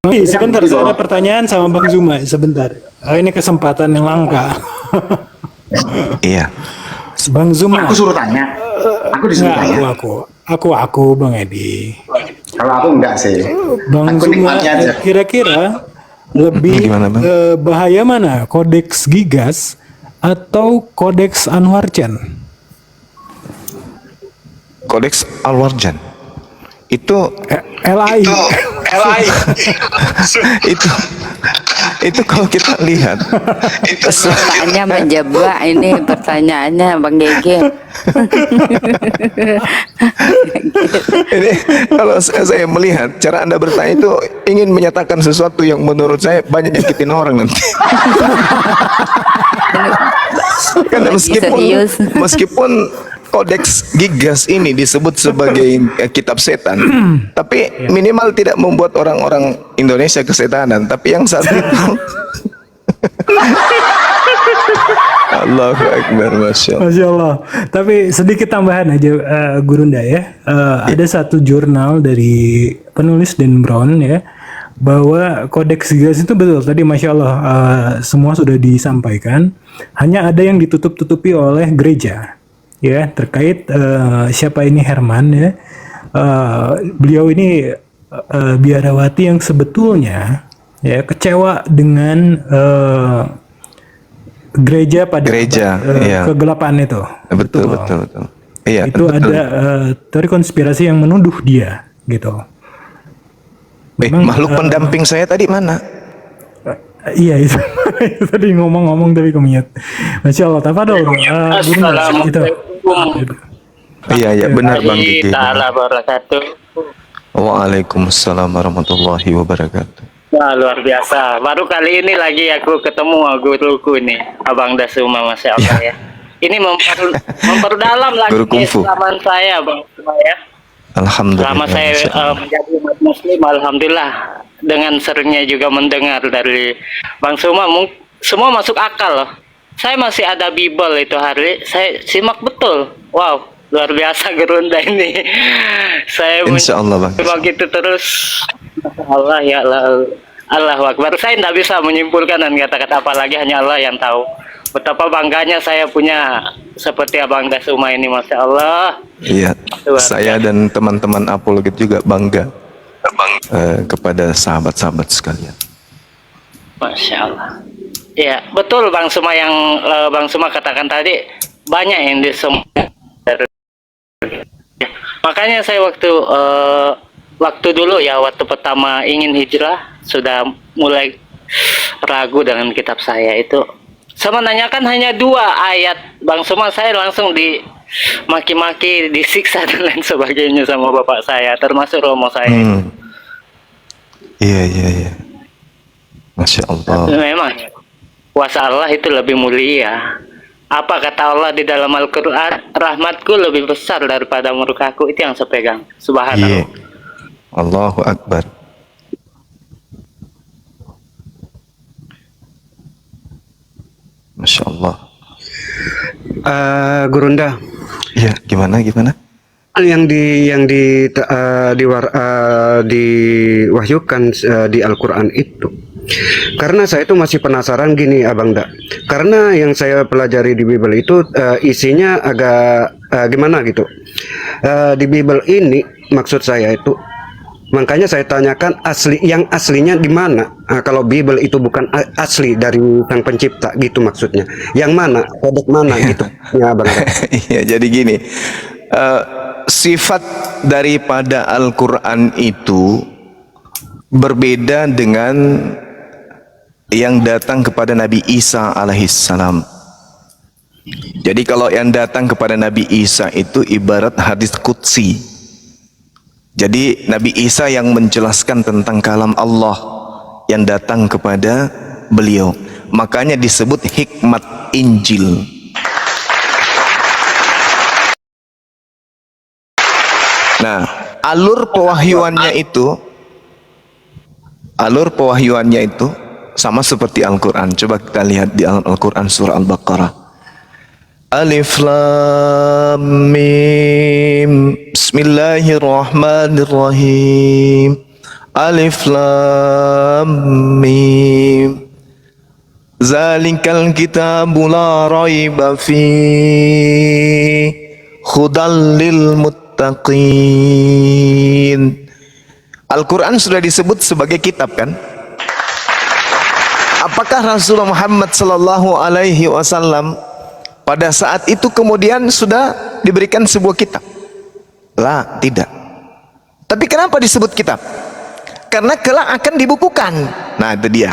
Sebentar, saya ada pertanyaan sama Bang Zuma. Sebentar. Ini kesempatan yang langka. Iya. Bang Zuma. Aku suruh tanya. Aku disuruh Nggak, tanya. aku, Bang Edi. Kalau aku enggak sih. Bang Aku Zuma, nikmatnya aja. kira-kira lebih Gimana, Bang? bahaya mana? Kodeks Gigas atau Kodeks Anwarjan? Kodeks Al-Warjan. Itu LAI. LI. itu kalau kita lihat Pertanyaannya menjebak ini pertanyaannya Bang Gege. ini kalau saya melihat cara Anda bertanya itu ingin menyatakan sesuatu yang menurut saya banyak nyakitin orang nanti. Karena Serius. meskipun Kodeks Gigas ini disebut sebagai kitab setan, tapi minimal tidak membuat orang-orang Indonesia kesetanan. Tapi yang satu itu, Allahu Akbar, Masya Allah. Masya Allah. Tapi sedikit tambahan aja, Gurunda ya. Ada satu jurnal dari penulis Dan Brown ya, bahwa Kodeks Gigas itu betul tadi, Masya Allah, semua sudah disampaikan. Hanya ada yang ditutup-tutupi oleh gereja, ya, terkait siapa ini Herman ya. Beliau ini biarawati yang sebetulnya ya kecewa dengan gereja pada Iya. kegelapan itu. Betul. Iya, Itu betul. ada teori konspirasi yang menuduh dia gitu. Makhluk pendamping saya tadi mana? Iya itu, itu tadi ngomong-ngomong tapi kemiyat. Masya Allah, tafadol. Itu. Iya, benar Bang Gigi. Wabarakatuh. Waalaikumsalam warahmatullahi wabarakatuh. Wah, luar biasa. Baru kali ini lagi aku ketemu guruku nih, Abang Dasuma, Masya Allah ya. Ini memperdalam lagi Guru kungfu. keislaman saya, Bang Dasuma ya. Alhamdulillah. Selama saya Masya Allah. menjadi umat muslim, alhamdulillah, dengan seringnya juga mendengar dari Bang Suma, semua masuk akal loh. Saya masih ada Bible itu hari, saya simak betul. Wow, luar biasa Gerunda ini. Saya Insya Allah, Bang. begitu terus. Allah ya Allah. Allahu Akbar. Saya tidak bisa menyimpulkan dan kata-kata apa lagi, hanya Allah yang tahu. Betapa bangganya saya punya seperti Abang Dasuma ini, Masya Allah. Iya, saya dan teman-teman apologet juga bangga kepada sahabat-sahabat sekalian. Masya Allah. Ya, betul Bang Suma yang Bang Suma katakan tadi, banyak yang disemua. Makanya saya waktu dulu ya, waktu pertama ingin hijrah, sudah mulai ragu dengan kitab saya itu. Saya menanyakan hanya 2 ayat, Bang Suma, saya langsung dimaki-maki, disiksa dan lain sebagainya sama bapak saya, termasuk romo saya. Iya. Masya Allah. Memang kuasa Allah itu lebih mulia. Apa kata Allah di dalam Al-Quran? Rahmatku lebih besar daripada murkaku. Itu yang saya pegang. Subhanallah. Iya. Allahu Akbar. Masya Allah. Gurunda, Iya, gimana? diwahyukan di Al-Quran itu. Karena saya itu masih penasaran gini, Abang Da. Karena yang saya pelajari di Bible itu isinya agak gimana gitu. Di Bible ini maksud saya itu, makanya saya tanyakan yang aslinya di mana? Kalau Bible itu bukan asli dari Sang Pencipta gitu maksudnya. Yang mana? Kodek mana gitu? Ya, Abang Da. Iya, jadi gini. Sifat daripada Al-Quran itu berbeda dengan yang datang kepada Nabi Isa alaihissalam. Jadi kalau yang datang kepada Nabi Isa itu ibarat hadis qudsi. Jadi Nabi Isa yang menjelaskan tentang kalam Allah yang datang kepada beliau. Makanya disebut hikmat Injil. Nah, alur pewahyuannya itu sama seperti Al-Quran. Coba kita lihat di Al-Quran surah Al-Baqarah. Alif Lam Mim. Bismillahirrahmanirrahim. Alif Lam Mim. Zalikal kitabu la raiba fihi hudal lil muttaqin. Al-Quran sudah disebut sebagai kitab kan? Apakah Rasulullah Muhammad sallallahu alaihi wasallam pada saat itu kemudian sudah diberikan sebuah kitab? Lah, tidak. Tapi kenapa disebut kitab? Karena kelak akan dibukukan. Nah, itu dia.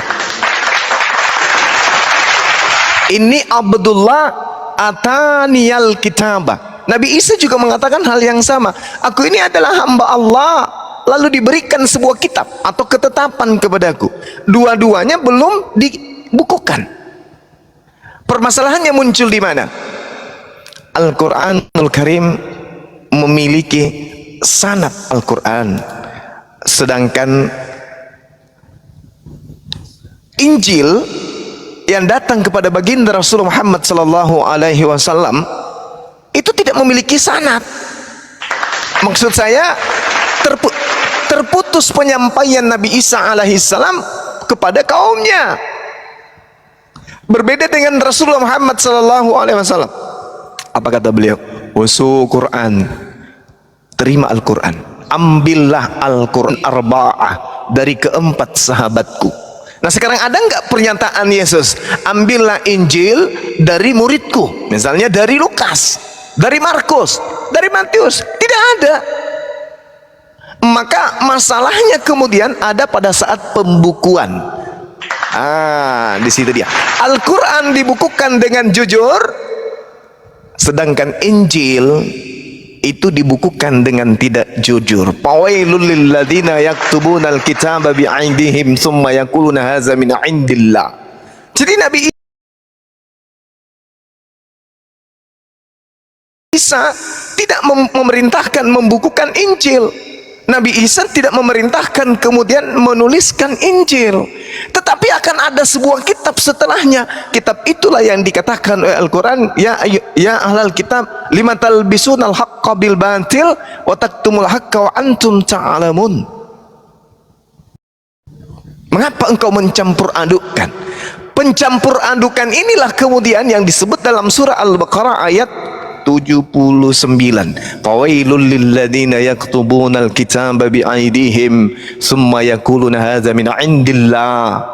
Ini Abdullah ataniyal kitabah. Nabi Isa juga mengatakan hal yang sama. Aku ini adalah hamba Allah, lalu diberikan sebuah kitab atau ketetapan kepadaku. Dua-duanya belum dibukukan. Permasalahannya muncul di mana? Al-Quranul Karim memiliki sanad Al-Quran, sedangkan Injil yang datang kepada baginda Rasulullah Muhammad sallallahu alaihi wasallam itu tidak memiliki sanad. Maksud saya terputus penyampaian Nabi Isa alaihissalam kepada kaumnya. Berbeda dengan Rasulullah Muhammad sallallahu alaihi wasallam. Apa kata beliau? Usul Quran, terima Al-Quran, ambillah Al-Quran arba'ah dari keempat sahabatku. Nah, sekarang ada nggak pernyataan Yesus, ambillah Injil dari muridku, misalnya dari Lukas, dari Markus, dari Matius? Tidak ada. Maka masalahnya kemudian ada pada saat pembukuan. Di situ dia. Al-Quran dibukukan dengan jujur, sedangkan Injil itu dibukukan dengan tidak jujur. Fawailul lil ladzina yaktubunal kitaba bi'aidihim tsumma yaquluna hadza min 'indillah. Jadi Nabi Isa tidak memerintahkan membukukan Injil. Nabi Isa tidak memerintahkan kemudian menuliskan Injil, tetapi akan ada sebuah kitab setelahnya. Kitab itulah yang dikatakan oleh Al-Quran, ya ahlal kitab lima talbisunal haqqa bil batil wa taktumul haqqa wa antum ta'lamun. Mengapa engkau mencampur adukkan? Pencampur adukan inilah kemudian yang disebut dalam surah Al-Baqarah ayat 79. Fawailul lil ladzina yaktubunal kitaba bi'aidihim tsumma yaquluna hadza min 'indillah.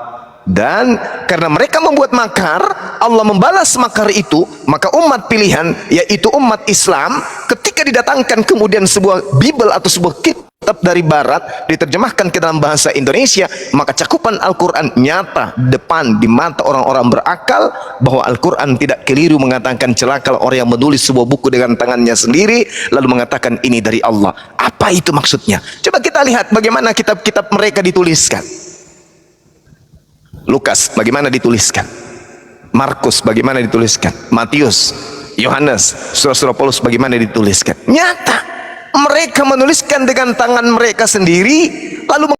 Dan karena mereka membuat makar, Allah membalas makar itu, maka umat pilihan yaitu umat Islam ketika didatangkan kemudian sebuah Bible atau sebuah kitab dari barat diterjemahkan ke dalam bahasa Indonesia, maka cakupan Al-Quran nyata depan di mata orang-orang berakal bahwa Al-Quran tidak keliru mengatakan celaka orang yang menulis sebuah buku dengan tangannya sendiri lalu mengatakan ini dari Allah. Apa itu maksudnya? Coba kita lihat bagaimana kitab-kitab mereka dituliskan. Lukas bagaimana dituliskan, Markus bagaimana dituliskan, Matius, Yohanes, surah-surah Paulus bagaimana dituliskan. Nyata mereka menuliskan dengan tangan mereka sendiri lalu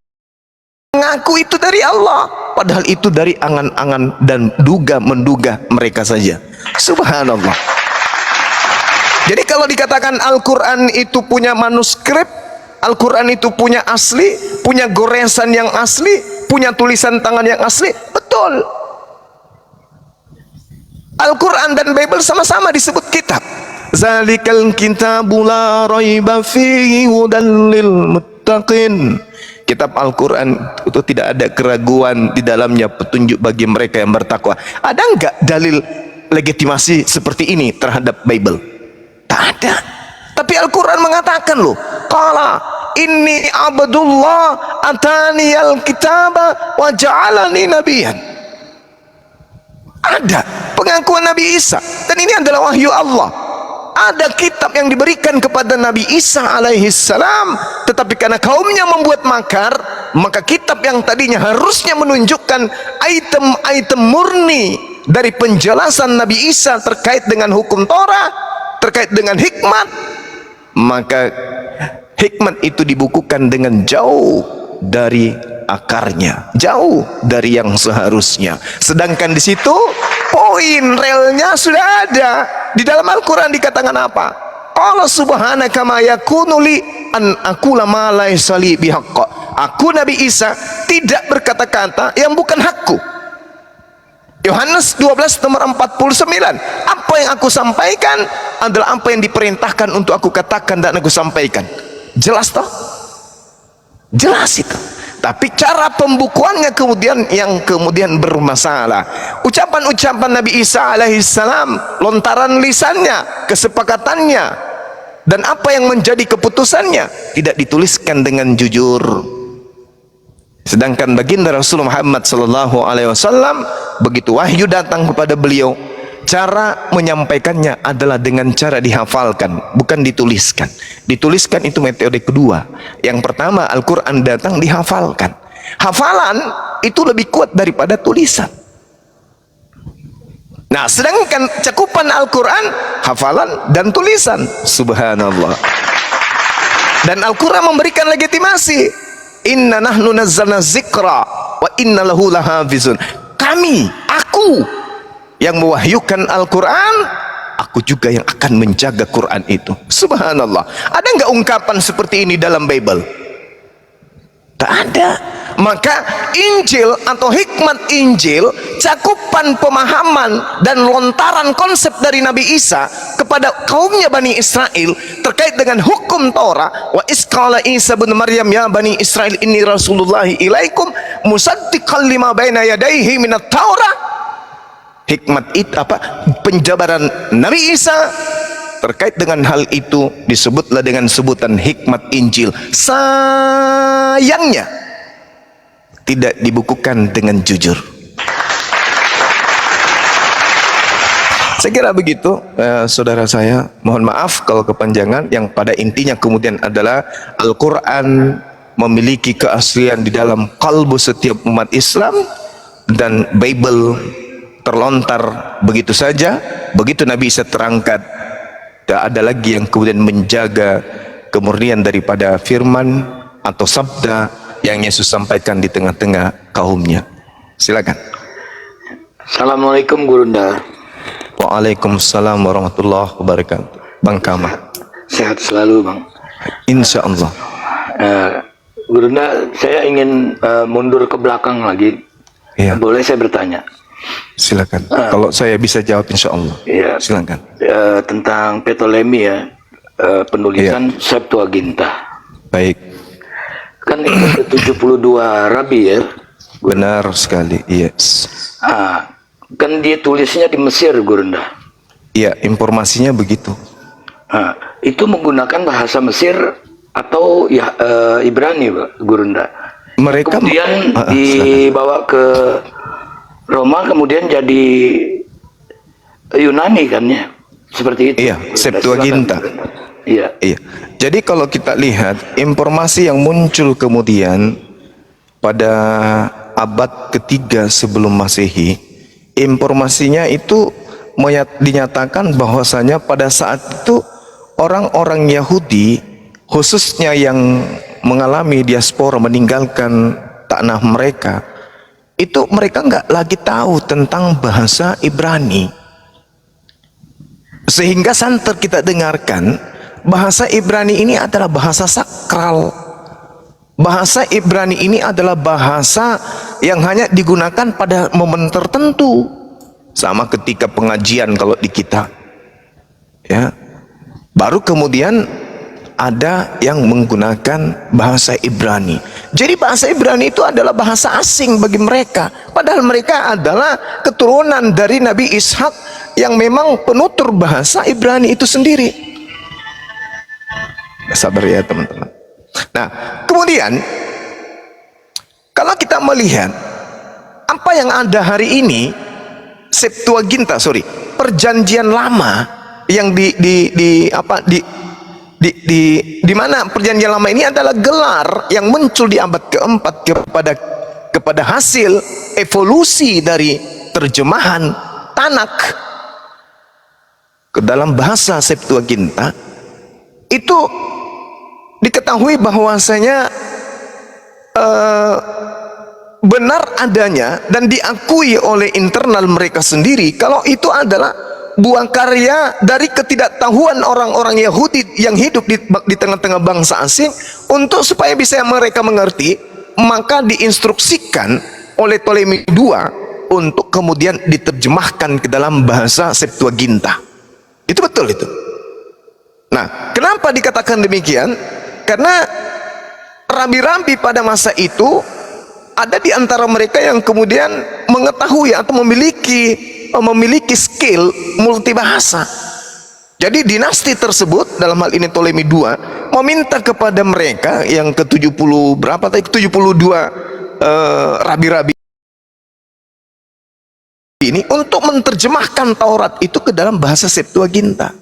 mengaku itu dari Allah, padahal itu dari angan-angan dan menduga mereka saja. Subhanallah. Jadi kalau dikatakan Al-Quran itu punya manuskrip, Al-Quran itu punya asli, punya goresan yang asli, punya tulisan tangan yang asli, betul. Al-Quran dan Bible sama-sama disebut kitab. Zalikal kitabu la raiba fihi hudal lil muttaqin. Kitab Al-Quran itu tidak ada keraguan di dalamnya, petunjuk bagi mereka yang bertakwa. Ada enggak dalil legitimasi seperti ini terhadap Bible? Tak ada. Tapi Al-Quran mengatakan loh, qala inni abdullah ataniyal kitaba wa ja'alani nabiyyan. Ada pengakuan Nabi Isa, dan ini adalah wahyu Allah. Ada kitab yang diberikan kepada Nabi Isa alaihissalam, tetapi karena kaumnya membuat makar, maka kitab yang tadinya harusnya menunjukkan item-item murni dari penjelasan Nabi Isa terkait dengan hukum Torah, terkait dengan hikmat, maka hikmat itu dibukukan dengan jauh dari akarnya, jauh dari yang seharusnya. Sedangkan di situ poin relnya sudah ada. Di dalam Al-Quran dikatakan apa? Allah subhanaka ma yakunu li an aqula ma laysa li bihaqq. aku Nabi Isa tidak berkata-kata yang bukan hakku. Yohanes 12 nomor 49. Apa yang aku sampaikan adalah apa yang diperintahkan untuk aku katakan dan aku sampaikan. Jelas toh? Jelas itu. Tapi cara pembukuannya kemudian yang kemudian bermasalah. Ucapan-ucapan Nabi Isa alaihissalam, lontaran lisannya, kesepakatannya, dan apa yang menjadi keputusannya tidak dituliskan dengan jujur. Sedangkan baginda Rasulullah Muhammad sallallahu alaihi wasallam, begitu wahyu datang kepada beliau, cara menyampaikannya adalah dengan cara dihafalkan, bukan dituliskan. Dituliskan itu metode kedua. Yang pertama, Al-Quran datang dihafalkan. Hafalan itu lebih kuat daripada tulisan. Nah, sedangkan cakupan Al-Quran, hafalan dan tulisan. Subhanallah. Dan Al-Quran memberikan legitimasi. Inna nahnu nazzalna zikra wa inna lahu lahafizun. Kami, aku yang mewahyukan Al-Quran, aku juga yang akan menjaga Quran itu. Subhanallah. Ada nggak ungkapan seperti ini dalam Bible? Tak ada. Maka Injil atau hikmat Injil, cakupan pemahaman dan lontaran konsep dari Nabi Isa kepada kaumnya Bani Israel terkait dengan hukum Torah. Wa isqala Isa bin Maryam ya Bani Israel inni rasulullahi ilaikum musaddiqan lima baina yadayhi minat Taurah. Hikmat itu apa? Penjabaran Nabi Isa terkait dengan hal itu disebutlah dengan sebutan hikmat Injil. Sayangnya tidak dibukukan dengan jujur. Saya kira begitu, saudara saya. Mohon maaf kalau kepanjangan. Yang pada intinya kemudian adalah Al-Quran memiliki keaslian di dalam kalbu setiap umat Islam, dan Bible terlontar begitu saja. Begitu Nabi Isa terangkat, tidak ada lagi yang kemudian menjaga kemurnian daripada firman atau sabda yang Yesus sampaikan di tengah-tengah kaumnya. Silakan. Assalamualaikum Gurunda. Waalaikumsalam warahmatullahi wabarakatuh. Bang Kama. Sehat selalu Bang. Insya Allah. Gurunda, saya ingin mundur ke belakang lagi. Iya. Boleh saya bertanya? Silakan. Kalau saya bisa jawab insya Allah. Iya. Silakan. Tentang Ptolemy ya, penulisan Septuaginta. Baik. Kan itu 72 rabi ya. Benar sekali. Yes. Kan dia tulisnya di Mesir Gurunda. Iya, informasinya begitu. Itu menggunakan bahasa Mesir atau ya Ibrani Gurunda. Mereka kemudian dibawa ke Roma, kemudian jadi Yunani kan ya, seperti itu. Iya, Septuaginta. Iya. Iya. Jadi kalau kita lihat informasi yang muncul kemudian pada abad ketiga sebelum Masehi, informasinya itu dinyatakan bahwasanya pada saat itu orang-orang Yahudi, khususnya yang mengalami diaspora meninggalkan tanah mereka, itu mereka nggak lagi tahu tentang bahasa Ibrani. Sehingga santer kita dengarkan, bahasa Ibrani ini adalah bahasa sakral. Bahasa Ibrani ini adalah bahasa yang hanya digunakan pada momen tertentu. Sama ketika pengajian kalau di kita. Ya. Baru kemudian ada yang menggunakan bahasa Ibrani. Jadi bahasa Ibrani itu adalah bahasa asing bagi mereka. Padahal mereka adalah keturunan dari Nabi Ishak yang memang penutur bahasa Ibrani itu sendiri. Sabar ya teman-teman. Nah, kemudian kalau kita melihat apa yang ada hari ini, Septuaginta, perjanjian lama yang di mana perjanjian lama ini adalah gelar yang muncul di abad keempat kepada hasil evolusi dari terjemahan Tanak ke dalam bahasa Septuaginta. Itu diketahui bahwasanya benar adanya dan diakui oleh internal mereka sendiri kalau itu adalah buah karya dari ketidaktahuan orang-orang Yahudi yang hidup di tengah-tengah bangsa asing Untuk supaya bisa mereka mengerti, maka diinstruksikan oleh Ptolemy II untuk kemudian diterjemahkan ke dalam bahasa Septuaginta. Itu betul itu. Nah, kenapa dikatakan demikian? Karena rabi-rabi pada masa itu ada di antara mereka yang kemudian mengetahui atau memiliki skill multibahasa. Jadi dinasti tersebut, dalam hal ini Ptolemy II, meminta kepada mereka yang ke-70 berapa tadi, 72 rabi-rabi ini untuk menerjemahkan Taurat itu ke dalam bahasa Septuaginta.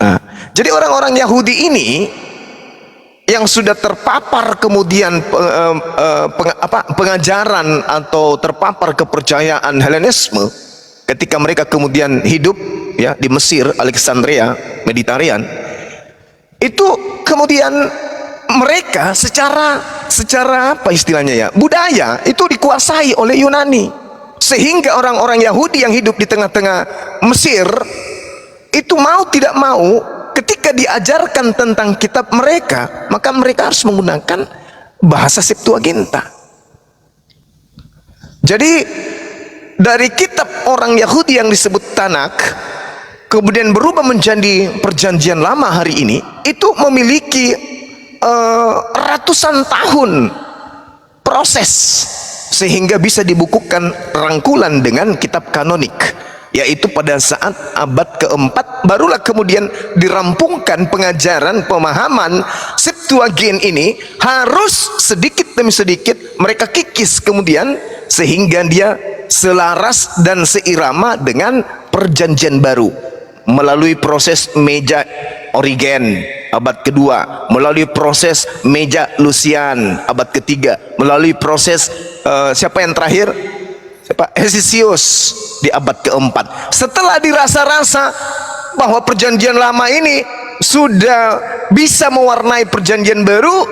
Nah, jadi orang-orang Yahudi ini yang sudah terpapar kemudian pengajaran atau terpapar kepercayaan Helenisme, ketika mereka kemudian hidup ya di Mesir, Alexandria, Mediterranean, itu kemudian mereka secara apa istilahnya ya, budaya itu dikuasai oleh Yunani, sehingga orang-orang Yahudi yang hidup di tengah-tengah Mesir itu mau tidak mau ketika diajarkan tentang kitab mereka, maka mereka harus menggunakan bahasa Septuaginta. Jadi dari kitab orang Yahudi yang disebut Tanakh kemudian berubah menjadi Perjanjian Lama hari ini, itu memiliki ratusan tahun proses sehingga bisa dibukukan rangkulan dengan kitab kanonik, yaitu pada saat abad keempat barulah kemudian dirampungkan pengajaran pemahaman Septuagint ini, harus sedikit demi sedikit mereka kikis kemudian sehingga dia selaras dan seirama dengan Perjanjian Baru melalui proses meja Origen abad kedua, melalui proses meja Lucian abad ketiga, melalui proses siapa yang terakhir? Hesisius di abad keempat. Setelah dirasa-rasa bahwa Perjanjian Lama ini sudah bisa mewarnai Perjanjian Baru,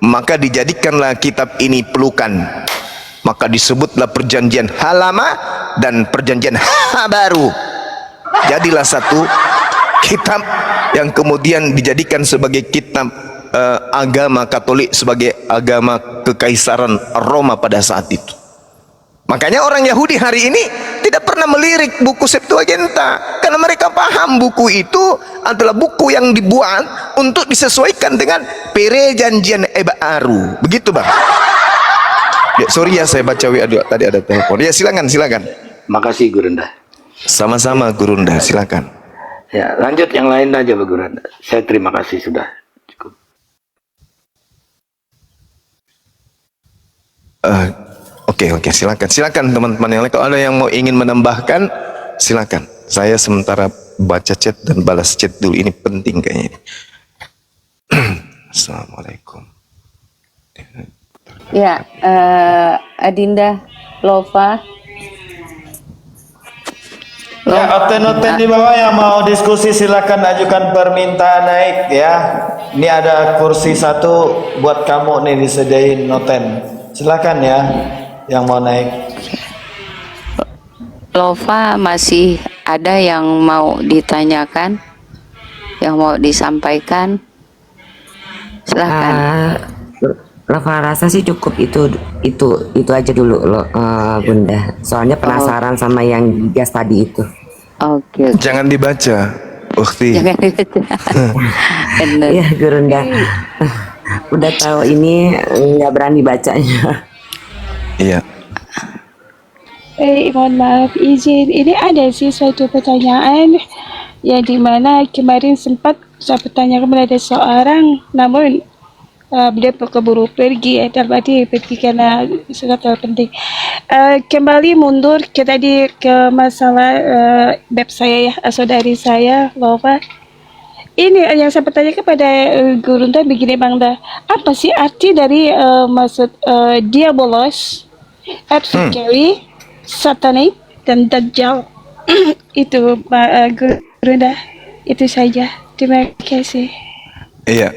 maka dijadikanlah kitab ini pelukan, maka disebutlah Perjanjian Lama dan Perjanjian Baru. Jadilah satu kitab yang kemudian dijadikan sebagai kitab agama Katolik, sebagai agama kekaisaran Roma pada saat itu. Makanya orang Yahudi hari ini tidak pernah melirik buku Septuaginta, karena mereka paham buku itu adalah buku yang dibuat untuk disesuaikan dengan Perjanjian Baru. Begitu, Bang. Ya, sorry ya saya baca WA tadi ada telepon. Ya, silakan. Makasih Gurunda. Sama-sama Gurunda, silakan. Ya, lanjut yang lain aja Pak Gurunda. Saya terima kasih sudah cukup. Oke, silakan teman-teman yang lain. Kalau ada yang mau ingin menambahkan, silakan. Saya sementara baca chat dan balas chat dulu. Ini penting kayaknya. Assalamualaikum. Ya, Adinda Lova. Ya, oten-oten di bawah yang mau diskusi silakan ajukan permintaan naik ya. Ini ada kursi satu buat kamu nih, disediain noten. Silakan ya yang mau naik. Lova, masih ada yang mau ditanyakan, yang mau disampaikan? Silakan. Lova rasa sih cukup itu aja dulu loh, Bunda. Soalnya penasaran sama yang gas tadi itu. Oke. Jangan dibaca, Ukti. Jangan dibaca. Benar. Iya, Gurunda. Udah tahu ini nggak berani bacanya. Iya. Mohon maaf izin, ini ada sih suatu pertanyaan yang dimana kemarin sempat saya bertanya kepada seorang, namun beliau keburu pergi, terjadi pergi karena sesuatu penting. Kembali mundur ke tadi ke masalah bab saya ya, saudari saya Lova. Ini yang saya bertanya kepada Gurunda begini Bang Da, apa sih arti dari maksud diabolos, absolutely, satanic dan dajjal? Itu Gurunda, itu saja. Terima kasih. Iya.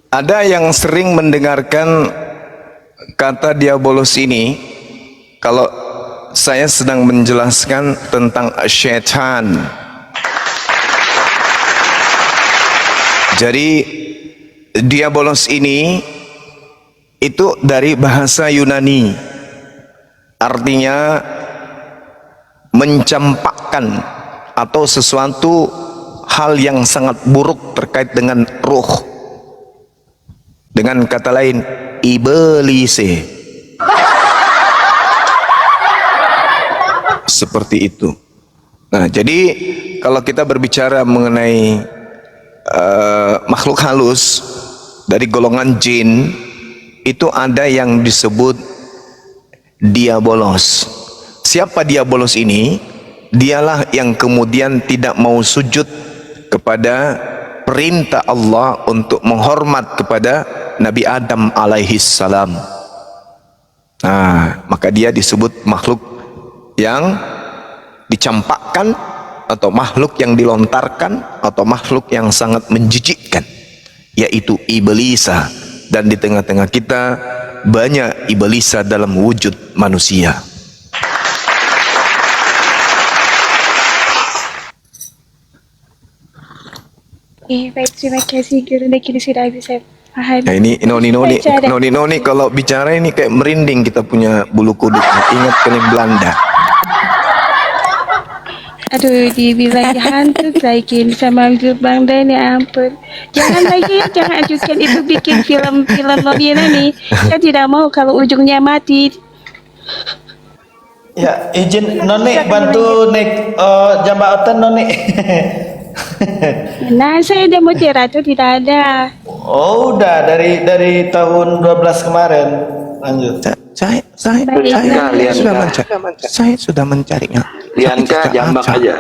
Ada yang sering mendengarkan kata diabolos ini kalau saya sedang menjelaskan tentang syaitan. Jadi diabolos ini itu dari bahasa Yunani, artinya mencampakkan atau sesuatu hal yang sangat buruk terkait dengan ruh. Dengan kata lain, iblis. Seperti itu. Nah, jadi kalau kita berbicara mengenai makhluk halus dari golongan jin, itu ada yang disebut diabolos. Siapa diabolos ini? Dialah yang kemudian tidak mau sujud kepada perintah Allah untuk menghormat kepada Nabi Adam alaihi salam. Nah, maka dia disebut makhluk yang dicampakkan, atau makhluk yang dilontarkan, atau makhluk yang sangat menjijikkan, yaitu iblisa. Dan di tengah-tengah kita banyak iblisa dalam wujud manusia. Baik, terima kasih Guru. Kini sudah bisa paham. Nah, ini Noni kalau bicara ini kayak merinding, kita punya bulu kuduk. Ingat kena Belanda. Aduh, dibilang hantu lagi sama Bang Dan, ya ampun. Jangan lagi, jangan ajukan itu bikin film-film Nonina nih. Saya tidak mau kalau ujungnya mati. Ya, izin Noni bantu naik jambatan Noni. Nah, saya udah mau itu tidak ada. Oh, udah dari tahun 12 kemarin. Lanjut. Saya sudah mencarinya. Lianka jambak aja.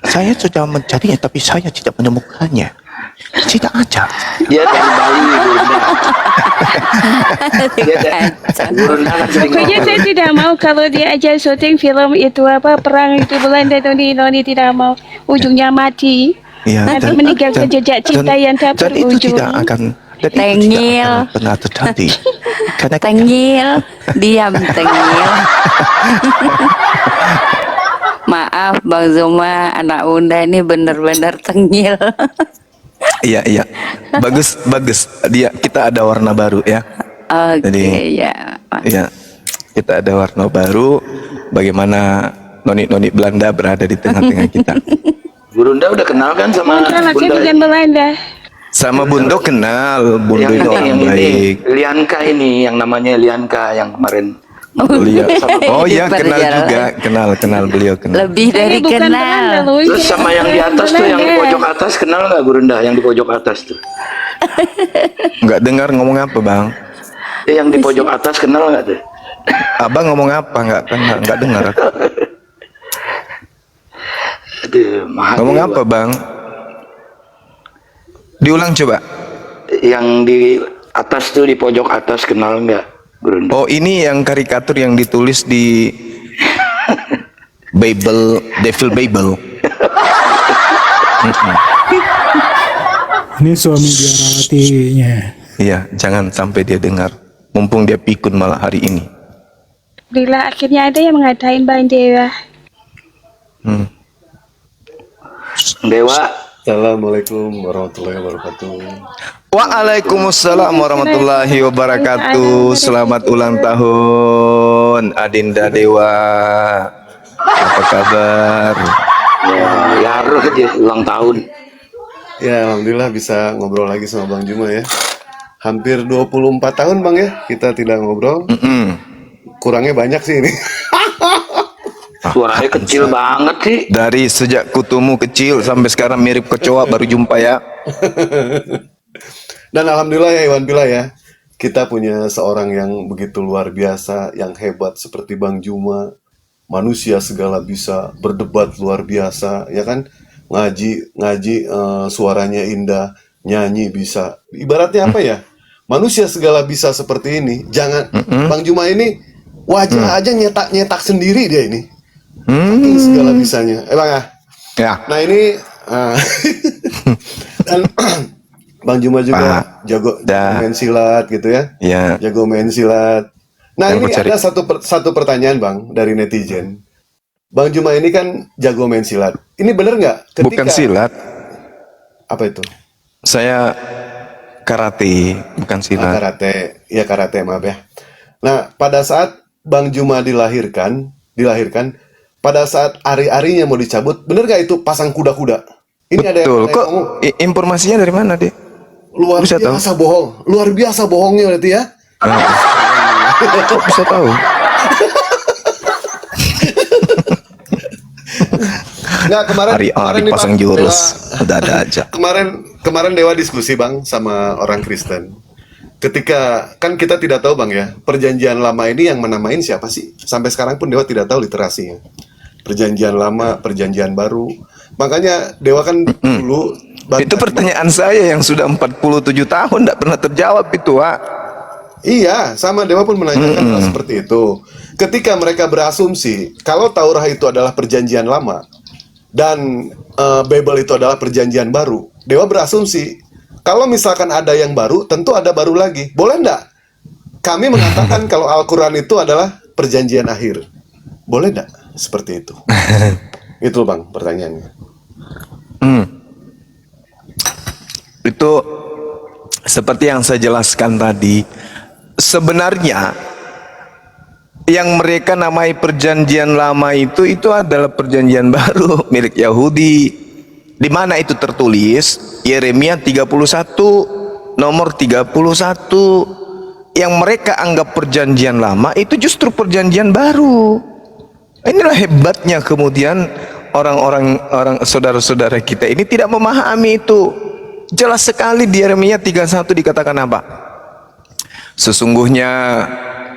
Saya sudah mencarinya, tapi saya tidak menemukannya. Tidak ada. Dia dari Bali, Gurunda. Dia dari Gurunda kan sering Pokoknya ngomong. saya tidak mau kalau dia aja syuting film itu perang itu Belanda, Noni tidak mau ujungnya mati. Ya, Tapi meninggalkan jejak cinta yang tak dan itu berujung. tidak akan Tengil. pernah terjadi. Karena Tengil, diam Tengil. Maaf Bang Zuma, anak Unda ini bener-bener tengil. iya. Bagus. Kita ada warna baru ya. Oke, Jadi, ya. Iya. Kita ada warna baru. Bagaimana noni Belanda berada di tengah-tengah kita. Gurunda udah kenal kan sama Saya Bunda? bukan Belanda. Sama Bundo kenal. Bundo itu orang yang baik. ini, Lianka ini, yang namanya Lianka yang kemarin. Beliau. Oh iya, Di kenal perjalanan. juga. Kenal beliau kenal. Lebih dari Saya bukan Belanda, kenal. loh. Terus sama yang di atas tuh, yang di pojok atas, kenal nggak Gurunda? Yang di pojok atas tuh. Nggak dengar ngomong apa, Bang? Yang di pojok atas kenal nggak tuh? Abang ngomong apa? Nggak dengar. Aduh, mahal. Ngomong apa, Bang? Diulang coba. Yang di atas tuh, di pojok atas kenal nggak Gurunda? Oh, ini yang karikatur yang ditulis di Bible, Devil Bible. Ini suami biarawatinya. Iya, jangan sampai dia dengar. Mumpung dia pikun malah hari ini. Bila akhirnya ada yang mengatakan Bang Dewa. Dewa, Assalamualaikum warahmatullahi wabarakatuh. Waalaikumsalam warahmatullahi wabarakatuh. Selamat ulang tahun Adinda Dewa. Apa kabar? ya harus aja ulang tahun. Ya, alhamdulillah bisa ngobrol lagi sama Bang Juma ya. Hampir 24 tahun Bang ya kita tidak ngobrol. Kurangnya banyak sih ini. Suaranya kecil banget sih. Dari sejak kutumu kecil sampai sekarang mirip kecoa baru jumpa ya. Dan alhamdulillah ya Iwan Bila ya, kita punya seorang yang begitu luar biasa, yang hebat seperti Bang Juma. Manusia segala bisa, berdebat luar biasa, ya kan? Ngaji suaranya indah, nyanyi bisa. Ibaratnya apa ya? Manusia segala bisa seperti ini. Jangan Bang Juma ini wajah aja nyetak sendiri dia ini. Saking segala bisanya. Bang ah. Ya. Nah ini dan Bang Juma juga jago main silat gitu ya. Ya. Jago main silat. Nah Yang ini aku cari. ada satu pertanyaan Bang dari netizen. Bang Juma ini kan jago main silat. Ini bener nggak? Bukan silat. Apa itu? Saya karate, bukan silat. Karate, ya karate, maaf ya. Nah, pada saat Bang Juma dilahirkan, pada saat ari-arinya mau dicabut, bener gak itu pasang kuda-kuda? Ini ada Betul. yang Kok ngomong, informasinya dari mana, Dek? luar bisa tahu? biasa bohong, luar biasa bohongnya berarti ya. Kok bisa tahu? Nggak, kemarin Ari-ari nih, pasang Bang, jurus, Dewa- ada aja. kemarin Dewa diskusi Bang sama orang Kristen. Ketika kan kita tidak tahu Bang ya, perjanjian lama ini yang menamain siapa sih? Sampai sekarang pun Dewa tidak tahu literasinya. Perjanjian lama, perjanjian baru. Makanya Dewa kan dulu Itu pertanyaan saya yang sudah 47 tahun tidak pernah terjawab itu, Wak. Iya, sama Dewa pun menanyakan hal seperti itu. Ketika mereka berasumsi kalau Taurat itu adalah perjanjian lama dan Bible itu adalah perjanjian baru, Dewa berasumsi kalau misalkan ada yang baru, tentu ada baru lagi. Boleh enggak kami mengatakan kalau Al-Quran itu adalah perjanjian akhir? Boleh enggak seperti itu? Itu Bang pertanyaannya. Itu seperti yang saya jelaskan tadi. Sebenarnya yang mereka namai perjanjian lama itu adalah perjanjian baru milik Yahudi. Di mana itu tertulis? Yeremia 31 nomor 31. Yang mereka anggap perjanjian lama itu justru perjanjian baru. Inilah hebatnya kemudian orang saudara-saudara kita ini tidak memahami itu. Jelas sekali di Yeremia 31 dikatakan apa? Sesungguhnya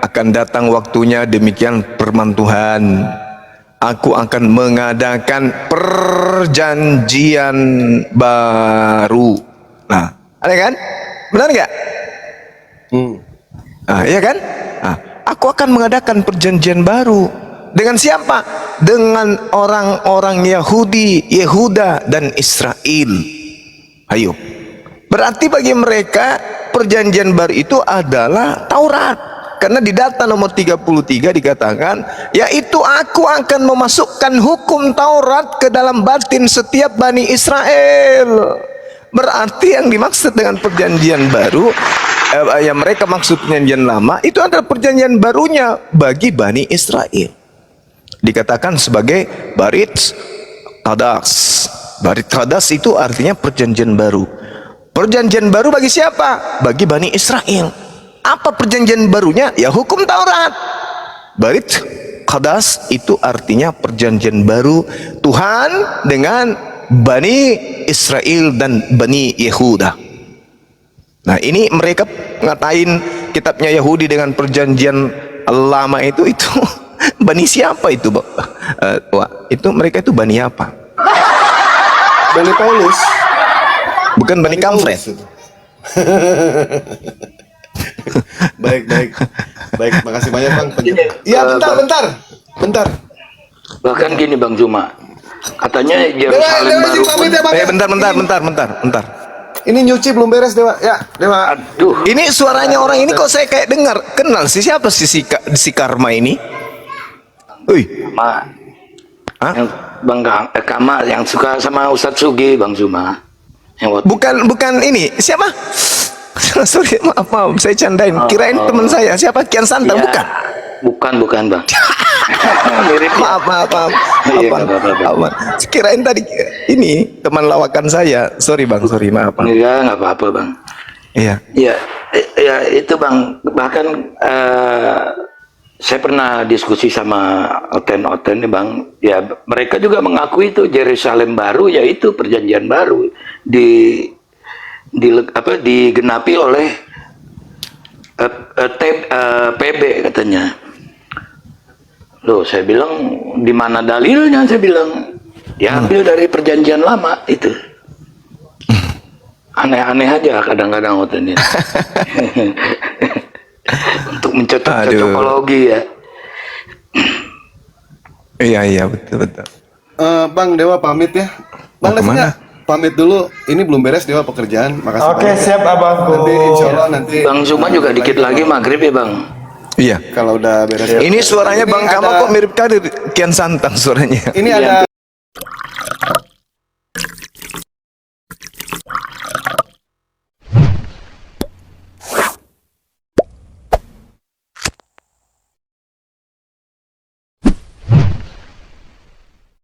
akan datang waktunya, demikian firman Tuhan, aku akan mengadakan perjanjian baru. Nah, ada kan? Benar nggak? Iya kan? Nah, aku akan mengadakan perjanjian baru. Dengan siapa? Dengan orang-orang Yahudi, Yehuda, dan Israel. Ayo. Berarti bagi mereka perjanjian baru itu adalah Taurat. Karena di data nomor 33 dikatakan, yaitu aku akan memasukkan hukum Taurat ke dalam batin setiap Bani Israel. Berarti yang dimaksud dengan perjanjian baru, yang mereka maksud perjanjian lama, itu adalah perjanjian barunya bagi Bani Israel. Dikatakan sebagai Barit Qadas. Barit Qadas itu artinya perjanjian baru. Perjanjian baru bagi siapa? Bagi Bani Israel. Apa perjanjian barunya? Ya hukum Taurat. Barit Qadas itu artinya perjanjian baru Tuhan dengan Bani Israel dan Bani Yehuda. Nah, ini mereka ngatain kitabnya Yahudi dengan perjanjian lama itu Bani siapa itu, Wak? Itu mereka itu Bani apa? Bani Paulus. Bukan Bani Kampret. Baik, makasih banyak Bang. Iya, bentar. Bahkan gini Bang Juma, katanya Yerusalem baru. Bentar. Ini nyuci belum beres Dewa. Ya, Dewa. Aduh, Ini suaranya orang ini kok saya kayak kenal sih, siapa sih si Karma ini? Wih, yang Bang Kamal yang suka sama Ustadz Sugi, Bang Juma. Yang bukan ini siapa? Sorry, maaf, saya candain. Kirain teman saya. Siapa? Kian Santang, ya, bukan? Bukan Bang. Mirip. Maaf. Kirain tadi ini teman lawakan saya. Sorry Bang, maaf. Enggak apa-apa Bang. Iya. Ya itu Bang. Bahkan saya pernah diskusi sama oten nih Bang. Ya mereka juga mengakui itu Yerusalem baru, yaitu perjanjian baru digenapi oleh PB katanya. Loh, saya bilang di mana dalilnya? Saya bilang diambil dari perjanjian lama itu. Aneh-aneh aja kadang-kadang oten ini. Untuk mencocok-cocokologi ya. Iya, betul. Bang Dewa pamit ya. Bang Lesnya pamit dulu. Ini belum beres Dewa pekerjaan. Makasih. Oke, siap Abangku. Nanti insya Allah nanti. Bang Zuma juga dikit lagi maghrib ya Bang. Iya. Kalau udah beres. Ini suaranya Bang Kamal kok mirip Kian Santang suaranya. Ini ada